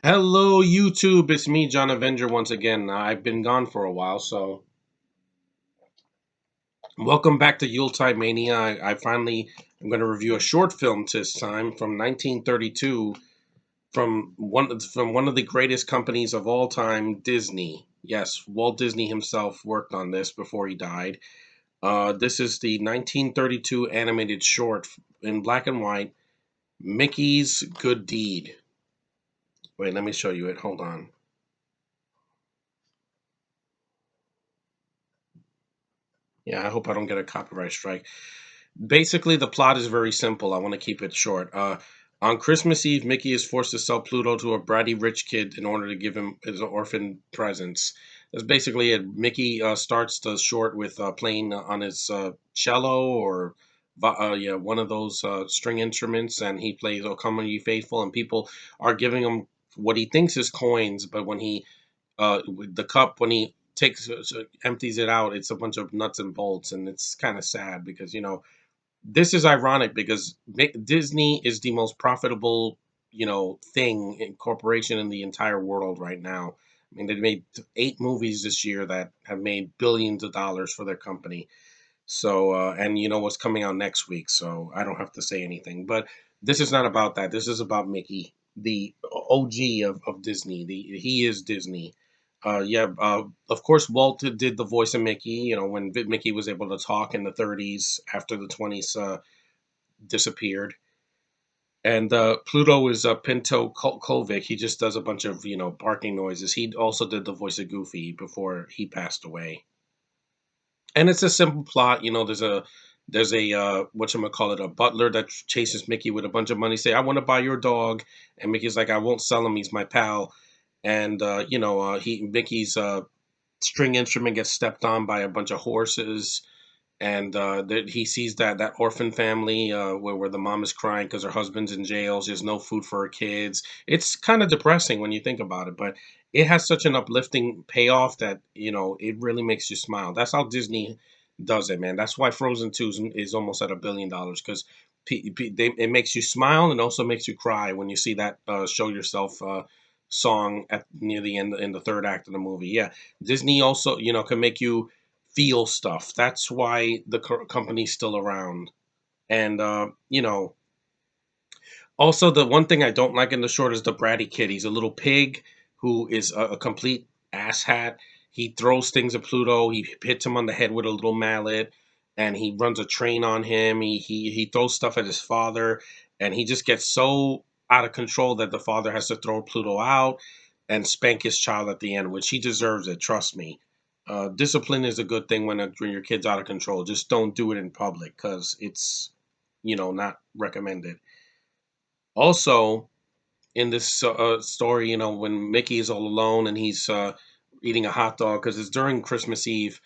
Hello, YouTube. It's me, John Avenger, once again. I've been gone for a while, so welcome back to Yuletide-mania. I'm going to review a short film this time from 1932 from one of the greatest companies of all time, Disney. Yes, Walt Disney himself worked on this before he died. This is the 1932 animated short in black and white, Mickey's Good Deed. Wait, let me show you it. Hold on. Yeah, I hope I don't get a copyright strike. Basically, the plot is very simple. I want to keep it short. On Christmas Eve, Mickey is forced to sell Pluto to a bratty rich kid in order to give him his orphan presents. That's basically it. Mickey starts the short with playing on his cello or yeah, one of those string instruments, and he plays "O Come Ye Faithful," and people are giving him what he thinks is coins, but when he with the cup when he takes empties it out, it's a bunch of nuts and bolts, and it's kind of sad because this is ironic because Disney is the most profitable, thing in corporation in the entire world right now. I mean, they made 8 movies this year that have made billions of dollars for their company. So, and you know what's coming out next week, so I don't have to say anything. But this is not about that. This is about Mickey, the OG of Disney. He is Disney. Yeah, of course, Walt did the voice of Mickey. When Mickey was able to talk in the 30s after the 20s disappeared. And Pluto is Pinto Kovic. He just does a bunch of barking noises. He also did the voice of Goofy before he passed away. And it's a simple plot. There's a call it, a butler that chases Mickey with a bunch of money. Say, I want to buy your dog, and Mickey's like, I won't sell him. He's my pal. And he Mickey's string instrument gets stepped on by a bunch of horses, and he sees that orphan family where the mom is crying because her husband's in jail. There's no food for her kids. It's kind of depressing when you think about it, but it has such an uplifting payoff that it really makes you smile. That's how Disney does it, man. That's why Frozen 2 is almost at $1 billion, because it makes you smile and also makes you cry when you see that show yourself song at near the end in the third act of the movie. Yeah, Disney also can make you feel stuff. That's why the company's still around. And also, the one thing I don't like in the short is the bratty kid. He's a little pig who is a complete asshat. He throws things at Pluto. He hits him on the head with a little mallet, and he runs a train on him. He throws stuff at his father, and he just gets so out of control that the father has to throw Pluto out and spank his child at the end, which he deserves it. Trust me. Discipline is a good thing when your kid's out of control. Just don't do it in public because it's not recommended. Also, in this story, when Mickey is all alone and he's eating a hot dog because it's during Christmas Eve,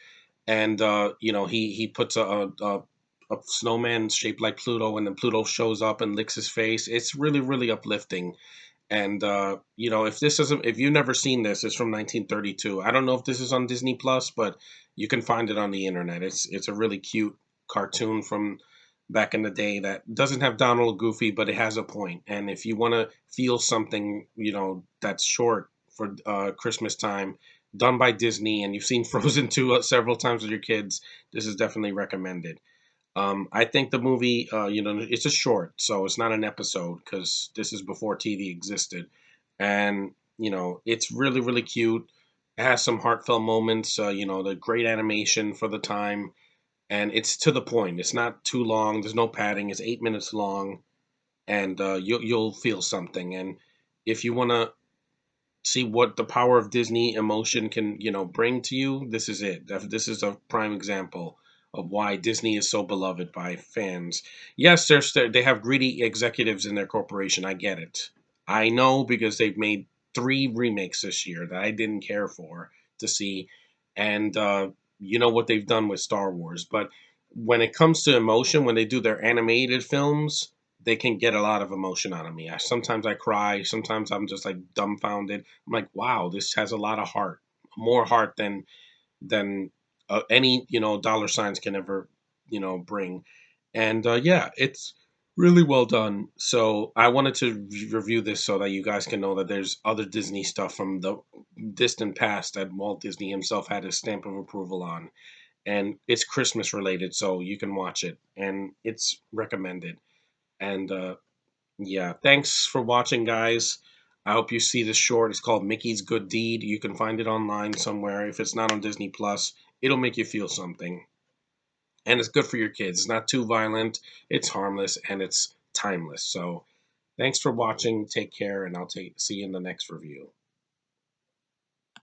and he puts a snowman shaped like Pluto, and then Pluto shows up and licks his face. It's really really uplifting. And if you've never seen this, it's from 1932. I don't know if this is on Disney Plus, but you can find it on the internet. It's a really cute cartoon from back in the day that doesn't have Donald Goofy, but it has a point. And if you want to feel something, that's short for Christmas time, done by Disney, and you've seen Frozen 2 several times with your kids, this is definitely recommended. I think the movie, it's a short, so it's not an episode because this is before TV existed, and it's really really cute. It has some heartfelt moments. The great animation for the time, and it's to the point. It's not too long. There's no padding. It's 8 minutes long, and you'll feel something. And if you want to see what the power of Disney emotion can bring to you, this is it. This is a prime example of why Disney is so beloved by fans. Yes, they have greedy executives in their corporation. I get it. I know because they've made 3 remakes this year that I didn't care for to see, and you know what they've done with Star Wars. But when it comes to emotion, when they do their animated films, they can get a lot of emotion out of me. Sometimes I cry. Sometimes I'm just like dumbfounded. I'm like, wow, this has a lot of heart, more heart than any dollar signs can ever bring. And yeah, it's Really well done. So I wanted to review this so that you guys can know that there's other Disney stuff from the distant past that Walt Disney himself had his stamp of approval on, and it's Christmas related, so you can watch it, and it's recommended. And yeah, thanks for watching, guys. I hope you see this short. It's called Mickey's Good Deed. You can find it online somewhere. If it's not on Disney Plus, it'll make you feel something. And it's good for your kids. It's not too violent, it's harmless, and it's timeless. So thanks for watching. Take care, and I'll see you in the next review.